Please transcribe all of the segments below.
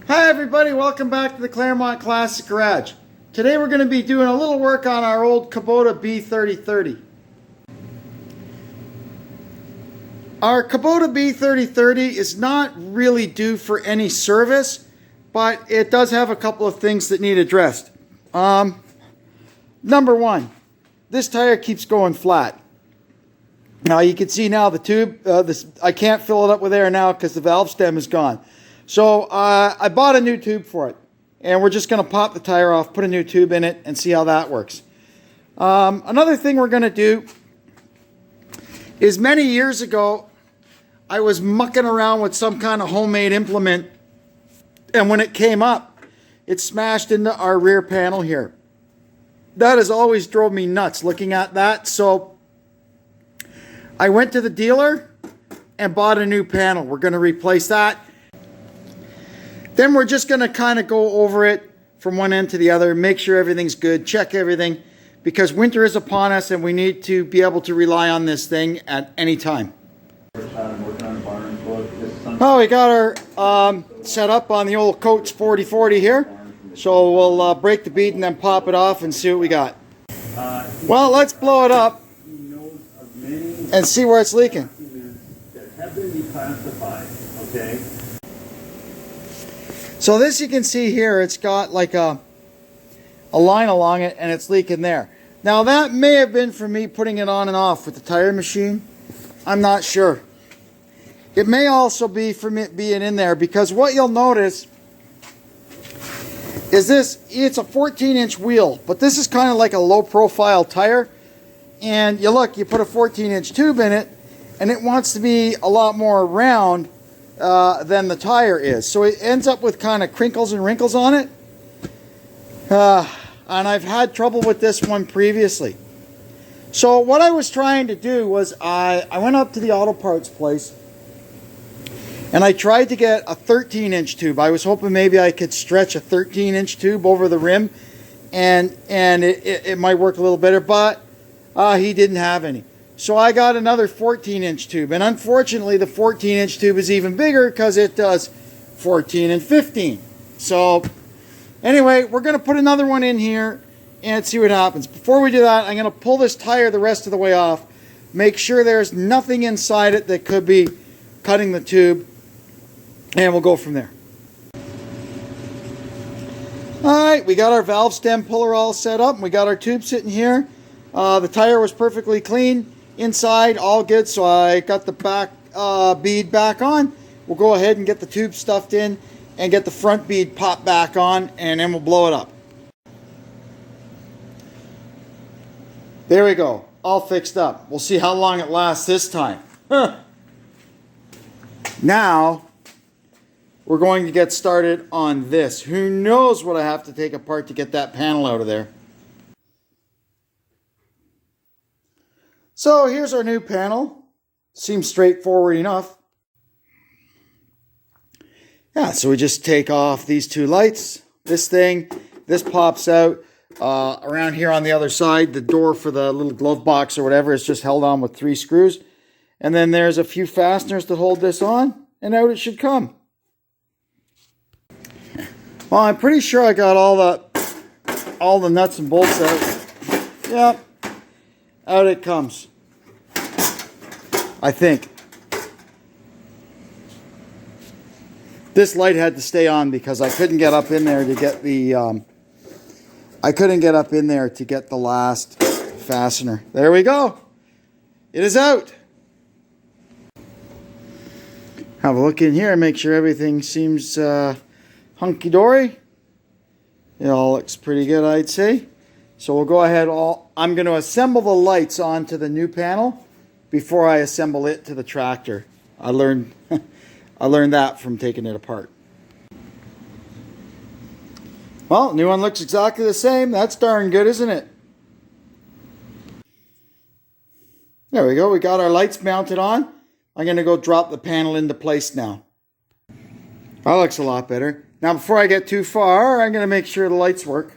Hi everybody, welcome back to the Claremont Classic Garage. Today we're going to be doing a little work on our old Kubota B3030. Our Kubota B3030 is not really due for any service, but it does have a couple of things that need addressed. Number one, this tire keeps going flat. Now you can see now the tube, I can't fill it up with air now because the valve stem is gone. So I bought a new tube for it, and we're just going to pop the tire off, put a new tube in it, and see how that works. Another thing we're going to do is many years ago, I was mucking around with some kind of homemade implement, and when it came up, it smashed into our rear panel here. That has always drove me nuts looking at that, so I went to the dealer and bought a new panel. We're going to replace that. Then we're just going to kind of go over it from one end to the other, make sure everything's good, check everything, because winter is upon us and we need to be able to rely on this thing at any time. Oh, we got our set up on the old Coates 4040 here. So we'll break the bead and then pop it off and see what we got. Well, let's blow it up and see where it's leaking. So this you can see here, it's got like a line along it and it's leaking there. Now that may have been for me putting it on and off with the tire machine. I'm not sure. It may also be for me being in there, because what you'll notice is this, it's a 14-inch wheel, but this is kind of like a low profile tire. And you look, you put a 14-inch tube in it and it wants to be a lot more round than the tire is. So it ends up with kind of crinkles and wrinkles on it. And I've had trouble with this one previously. So what I was trying to do was I went up to the auto parts place and I tried to get a 13-inch tube. I was hoping maybe I could stretch a 13-inch tube over the rim and it might work a little better, but he didn't have any. So I got another 14-inch tube, and unfortunately the 14-inch tube is even bigger because it does 14 and 15. So anyway, we're going to put another one in here and see what happens. Before we do that, I'm going to pull this tire the rest of the way off, make sure there's nothing inside it that could be cutting the tube, and we'll go from there. Alright, we got our valve stem puller all set up, and we got our tube sitting here. The tire was perfectly clean. Inside, all good, so I got the back bead back on. We'll go ahead and get the tube stuffed in and get the front bead popped back on, and then we'll blow it up. There we go, all fixed up. We'll see how long it lasts this time. Now, we're going to get started on this. Who knows what I have to take apart to get that panel out of there. So here's our new panel. Seems straightforward enough. Yeah, so we just take off these two lights. This pops out. Around here on the other side, the door for the little glove box or whatever is just held on with 3 screws. And then there's a few fasteners to hold this on, and out it should come. Well, I'm pretty sure I got all the nuts and bolts out. Yep. Out it comes, I think. This light had to stay on because I couldn't get up in there to get the last fastener. There we go. It is out. Have a look in here and make sure everything seems hunky-dory. It all looks pretty good, I'd say. So we'll go ahead, I'm going to assemble the lights onto the new panel before I assemble it to the tractor. I learned that from taking it apart. Well, new one looks exactly the same. That's darn good, isn't it? There we go. We got our lights mounted on. I'm going to go drop the panel into place now. That looks a lot better. Now, before I get too far, I'm going to make sure the lights work.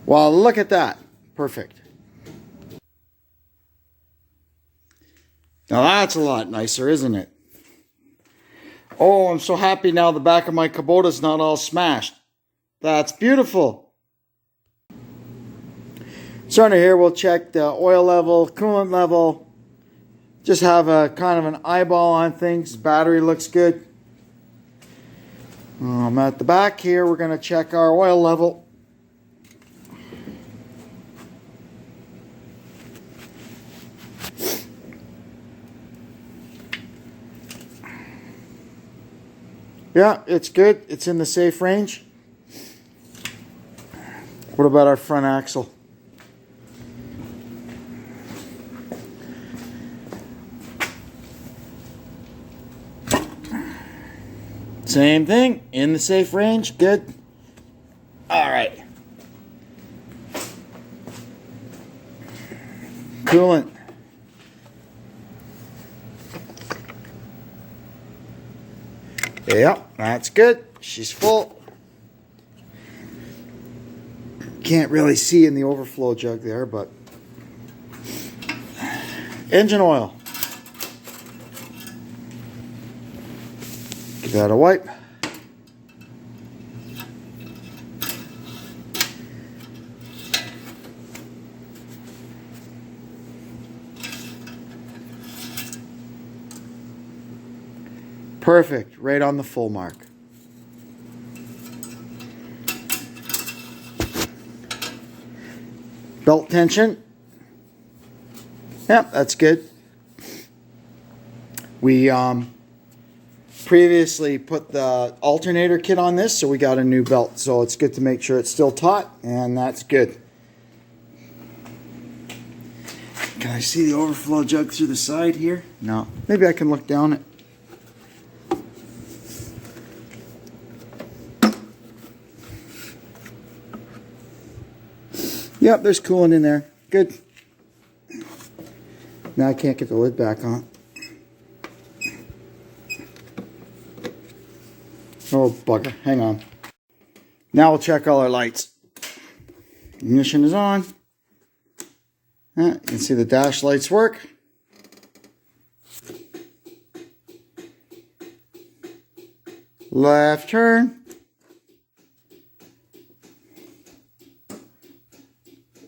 Well, look at that. Perfect. Now that's a lot nicer, isn't it? Oh, I'm so happy now the back of my Kubota is not all smashed. That's beautiful. So under here we'll check the oil level, coolant level. Just have a kind of an eyeball on things. Battery looks good. At the back here we're going to check our oil level. Yeah, it's good. It's in the safe range. What about our front axle? Same thing, in the safe range. Good. All right. Coolant. Yep, that's good. She's full. Can't really see in the overflow jug there, but engine oil. Give that a wipe. Perfect, right on the full mark. Belt tension. Yep, that's good. We previously put the alternator kit on this, so we got a new belt. So it's good to make sure it's still taut, and that's good. Can I see the overflow jug through the side here? No. Maybe I can look down it. Yep, there's coolant in there. Good. Now I can't get the lid back on. Oh, bugger. Hang on. Now we'll check all our lights. Ignition is on. You can see the dash lights work. Left turn.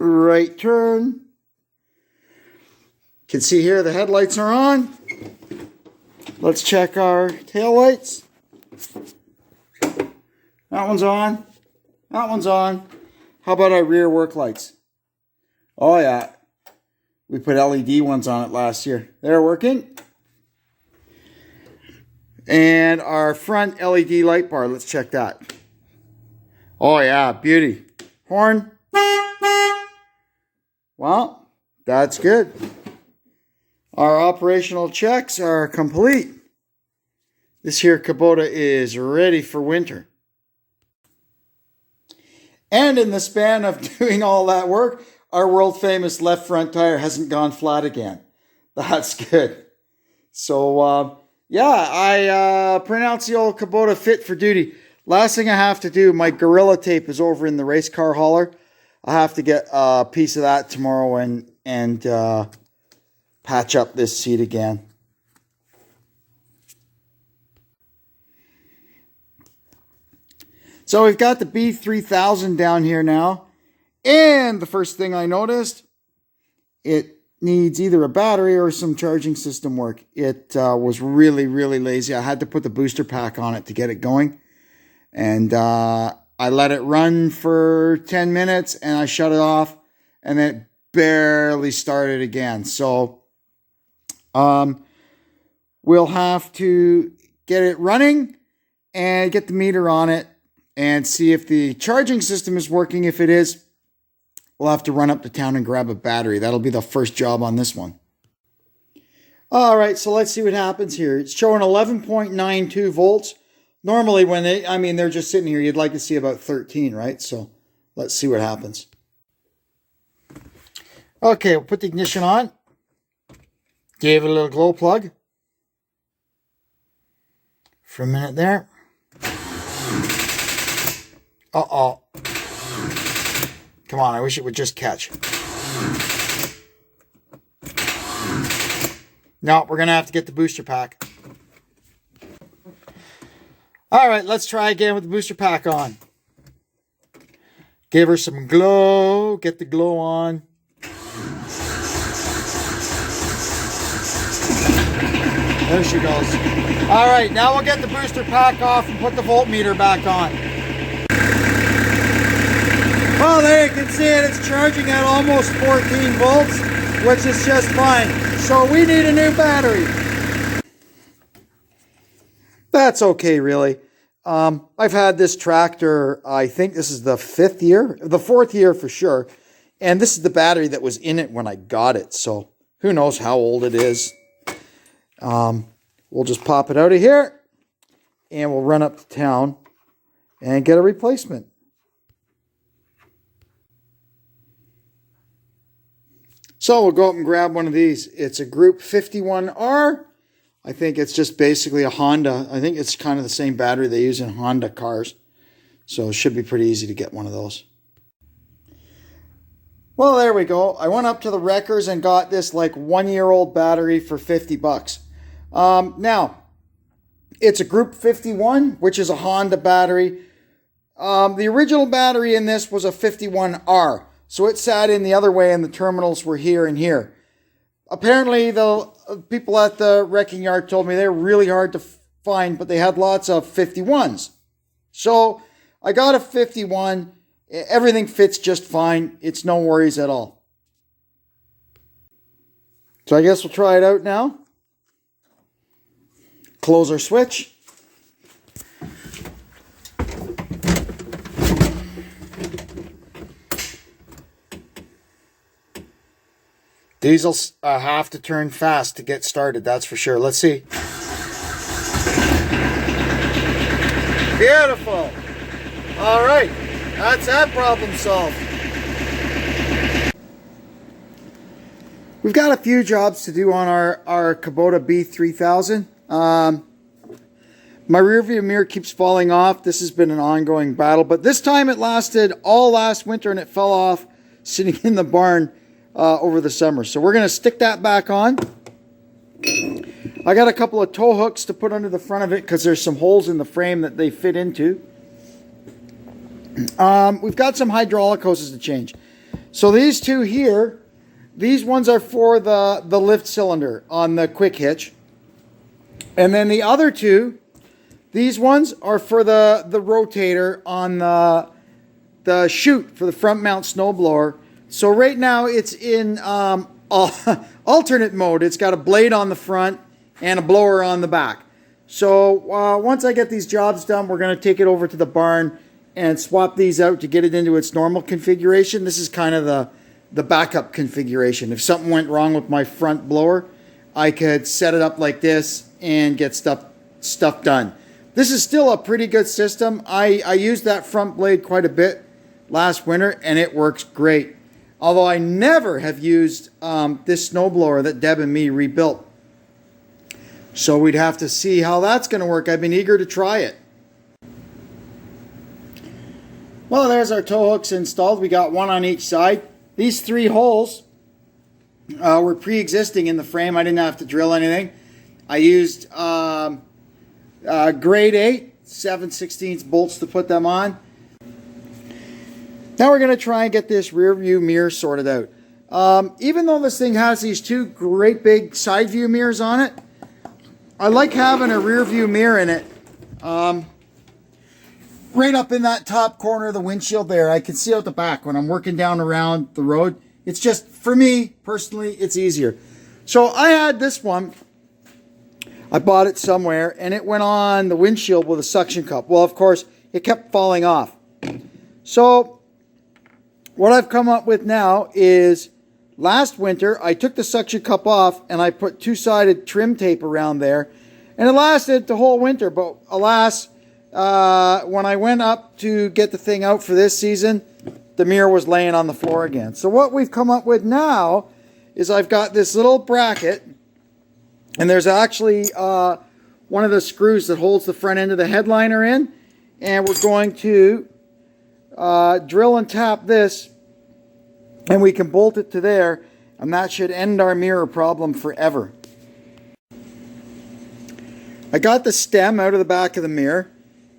Right turn. You can see here the headlights are on. Let's check our tail lights. That one's on. That one's on. How about our rear work lights? Oh yeah. We put LED ones on it last year. They're working. And our front LED light bar, let's check that. Oh yeah, beauty. Horn. Well, that's good. Our operational checks are complete. This here Kubota is ready for winter. And in the span of doing all that work, our world famous left front tire hasn't gone flat again. That's good. So, yeah, I pronounce the old Kubota fit for duty. Last thing I have to do, my Gorilla Tape is over in the race car hauler. I have to get a piece of that tomorrow and patch up this seat again. So we've got the B3000 down here now. And the first thing I noticed, it needs either a battery or some charging system work. It was really, really lazy. I had to put the booster pack on it to get it going. And I let it run for 10 minutes and I shut it off. And then it barely started again. So we'll have to get it running and get the meter on it and see if the charging system is working. If it is, we'll have to run up to town and grab a battery. That'll be the first job on this one. All right, so let's see what happens here. It's showing 11.92 volts. Normally when they're just sitting here, you'd like to see about 13, right? So let's see what happens. Okay, we'll put the ignition on. Gave it a little glow plug. For a minute there. Uh-oh. Come on, I wish it would just catch. No, we're going to have to get the booster pack. All right, let's try again with the booster pack on. Give her some glow. Get the glow on. There she goes. All right, now we'll get the booster pack off and put the voltmeter back on. Well, there you can see it. It's charging at almost 14 volts, which is just fine. So we need a new battery. That's okay, really. I've had this tractor, I think this is the 5th year, the 4th year for sure. And this is the battery that was in it when I got it. So who knows how old it is. We'll just pop it out of here and we'll run up to town and get a replacement. So we'll go up and grab one of these. It's a Group 51R. I think it's just basically a Honda. I think it's kind of the same battery they use in Honda cars. So it should be pretty easy to get one of those. Well, there we go. I went up to the Wreckers and got this like 1-year-old battery for 50 bucks. Now, it's a Group 51, which is a Honda battery. The original battery in this was a 51R. So it sat in the other way and the terminals were here and here. Apparently, the people at the wrecking yard told me they're really hard to find, but they had lots of 51s. So I got a 51. Everything fits just fine. It's no worries at all. So I guess we'll try it out now. Close our switch. Diesels have to turn fast to get started, that's for sure. Let's see. Beautiful. All right, that's that problem solved. We've got a few jobs to do on our Kubota B3000. My rear view mirror keeps falling off. This has been an ongoing battle, but this time it lasted all last winter and it fell off sitting in the barn over the summer. So we're going to stick that back on. I got a couple of tow hooks to put under the front of it because there's some holes in the frame that they fit into. We've got some hydraulic hoses to change. So these two here, these ones are for the lift cylinder on the quick hitch. And then the other two, these ones are for the rotator on the chute for the front mount snowblower. So right now it's in alternate mode. It's got a blade on the front and a blower on the back. So once I get these jobs done, we're going to take it over to the barn and swap these out to get it into its normal configuration. This is kind of the backup configuration. If something went wrong with my front blower, I could set it up like this and get stuff done. This is still a pretty good system. I used that front blade quite a bit last winter and it works great. Although I never have used this snowblower that Deb and me rebuilt. So we'd have to see how that's going to work. I've been eager to try it. Well, there's our tow hooks installed. We got one on each side. These 3 holes were pre-existing in the frame. I didn't have to drill anything. I used grade 8 7/16 bolts to put them on. Now we're going to try and get this rear view mirror sorted out. Even though this thing has these 2 great big side view mirrors on it, I like having a rear view mirror in it. Right up in that top corner of the windshield there, I can see out the back when I'm working down around the road. It's just, for me, personally, it's easier. So I had this one. I bought it somewhere, and it went on the windshield with a suction cup. Well, of course, it kept falling off. So what I've come up with now is last winter, I took the suction cup off, and I put 2-sided trim tape around there, and it lasted the whole winter. But alas, when I went up to get the thing out for this season, the mirror was laying on the floor again. So what we've come up with now is I've got this little bracket, and there's actually one of the screws that holds the front end of the headliner in, and we're going to drill and tap this, and we can bolt it to there, and that should end our mirror problem forever. I got the stem out of the back of the mirror,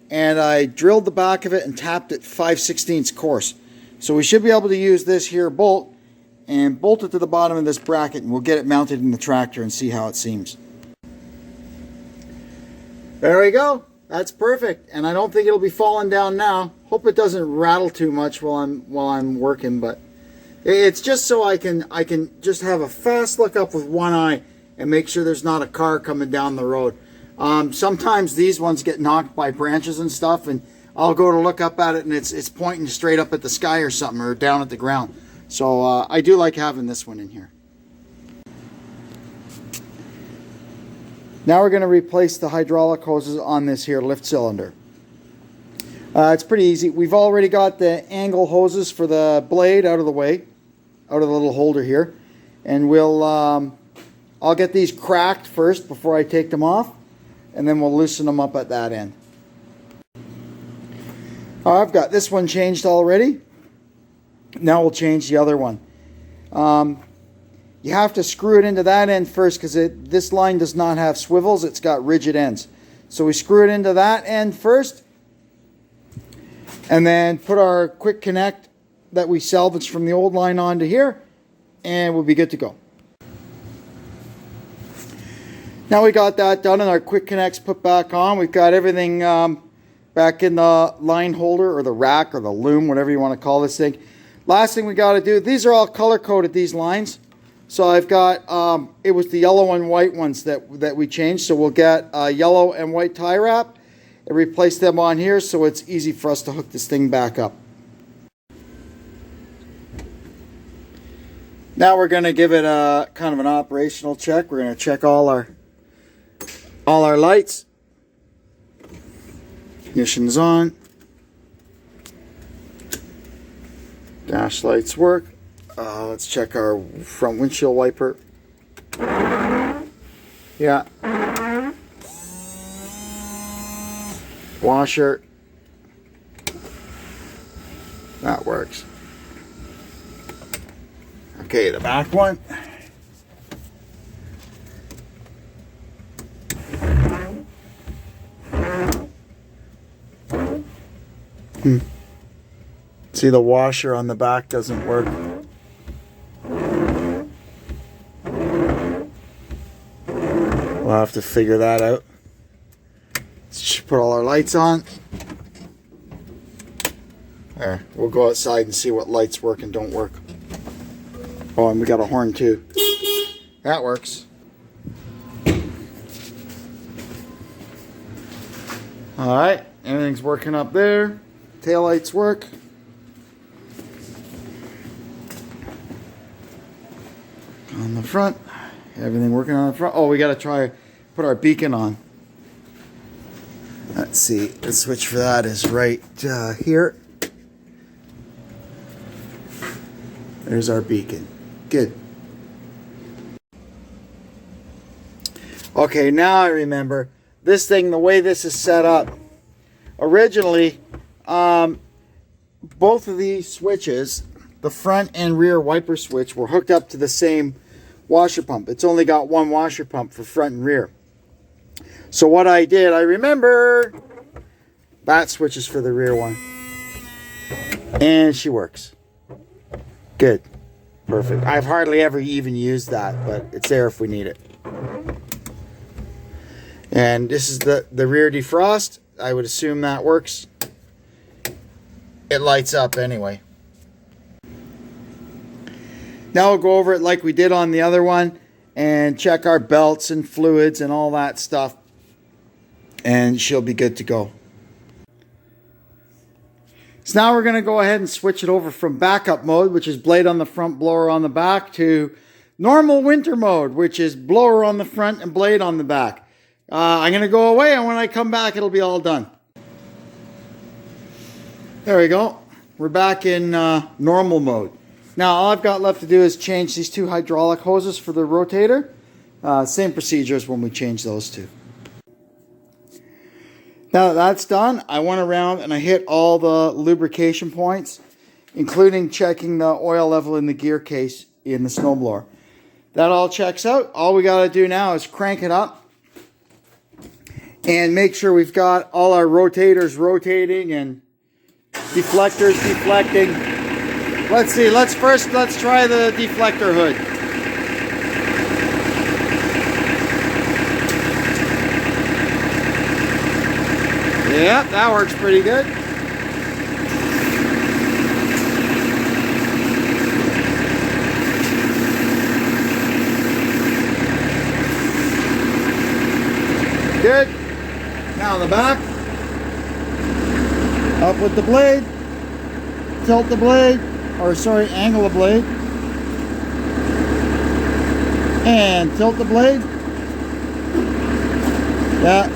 and I drilled the back of it and tapped it 5/16 course. So we should be able to use this here bolt and bolt it to the bottom of this bracket, and we'll get it mounted in the tractor and see how it seems. There we go. That's perfect, and I don't think it'll be falling down now. Hope it doesn't rattle too much while I'm working, but it's just so I can just have a fast look up with one eye and make sure there's not a car coming down the road. Sometimes these ones get knocked by branches and stuff, and I'll go to look up at it and it's pointing straight up at the sky or something, or down at the ground. So I do like having this one in here. Now we're going to replace the hydraulic hoses on this here lift cylinder. It's pretty easy. We've already got the angle hoses for the blade out of the way, out of the little holder here. And I'll get these cracked first before I take them off, and then we'll loosen them up at that end. I've got this one changed already. Now we'll change the other one. You have to screw it into that end first because this line does not have swivels. It's got rigid ends. So we screw it into that end first, and then put our quick connect that we salvaged from the old line onto here, and we'll be good to go. Now we got that done and our quick connects put back on. We've got everything back in the line holder or the rack or the loom, whatever you want to call this thing. Last thing we got to do, these are all color coded, these lines. So I've got, it was the yellow and white ones that we changed. So we'll get a yellow and white tie wrap and replace them on here so it's easy for us to hook this thing back up. Now we're going to give it a kind of an operational check. We're going to check all our lights. Ignition's on. Dash lights work. Let's check our front windshield wiper. Yeah. Washer. That works. Okay, the back one. See, the washer on the back doesn't work. We'll have to figure that out. Let's put all our lights on. There, we'll go outside and see what lights work and don't work. Oh, and we got a horn too. That works. Alright, everything's working up there. Taillights work. On the front. Everything working on the front. Oh, we got to try put our beacon on. Let's see. The switch for that is right here. There's our beacon. Good. Okay, now I remember. This thing, the way this is set up. Originally, both of these switches, the front and rear wiper switch, were hooked up to the same washer pump. It's only got one washer pump for front and rear. So what I did, I remember that switch is for the rear one. And she works. Good. Perfect. I've hardly ever even used that, but it's there if we need it. And this is the rear defrost. I would assume that works. It lights up anyway. Now we'll go over it like we did on the other one and check our belts and fluids and all that stuff. And she'll be good to go. So now we're going to go ahead and switch it over from backup mode, which is blade on the front, blower on the back, to normal winter mode, which is blower on the front and blade on the back. I'm going to go away, and when I come back, it'll be all done. There we go. We're back in normal mode. Now, all I've got left to do is change these two hydraulic hoses for the rotator. Same procedure as when we changed those two. Now that that's done, I went around and I hit all the lubrication points, including checking the oil level in the gear case in the snowblower. That all checks out. All we got to do now is crank it up And make sure we've got all our rotators rotating and deflectors deflecting. Let's see, let's try the deflector hood. Yeah, that works pretty good. Good. Now in the back. Up with the blade. Tilt the blade. Or sorry, angle the blade. And tilt the blade. Yeah.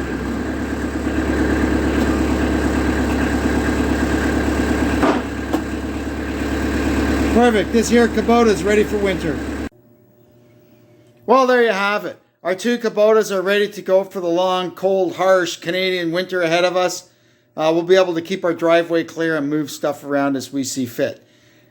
Perfect. This here Kubota is ready for winter. Well, there you have it. Our two Kubotas are ready to go for the long, cold, harsh Canadian winter ahead of us. We'll be able to keep our driveway clear and move stuff around as we see fit.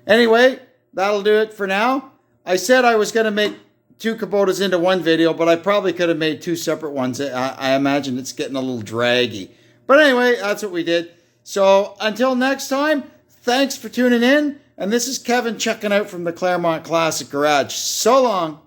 Anyway, that'll do it for now. I said I was going to make two Kubotas into one video, but I probably could have made two separate ones. I imagine it's getting a little draggy. But anyway, that's what we did. So until next time, thanks for tuning in. And this is Kevin checking out from the Claremont Classic Garage. So long.